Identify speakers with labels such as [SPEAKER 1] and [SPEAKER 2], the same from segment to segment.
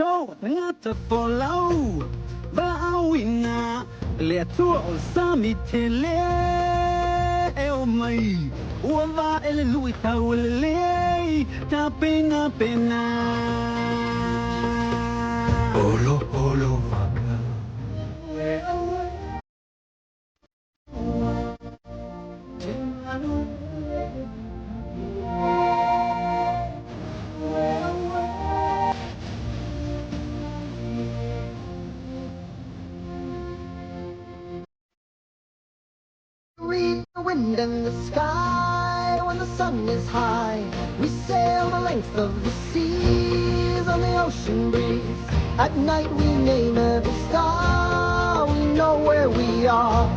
[SPEAKER 1] 都我的不老，不为那列做啥米天嘞？我们我把路他为嘞，他被那被那。Olo olo manga.
[SPEAKER 2] Read the wind and the sky when the sun is high. We sail the length of the seas on the ocean breeze. At night we name every star. We know where we are.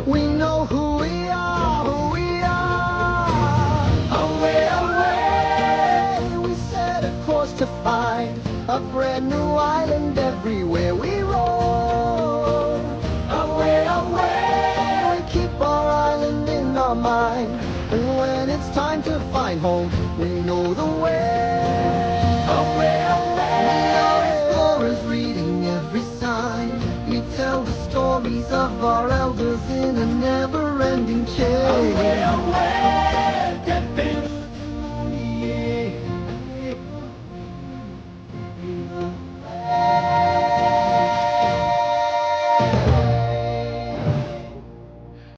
[SPEAKER 2] We know who we are, who we are. Away, away, we set a course to find a brand new island everywhere we roll. Away, away, we keep our island in our mind. And when it's time to find home, we know the way. Away, away, we are explorers reading every sign. We tell the stories of our elders in a never-ending chain. Away, away,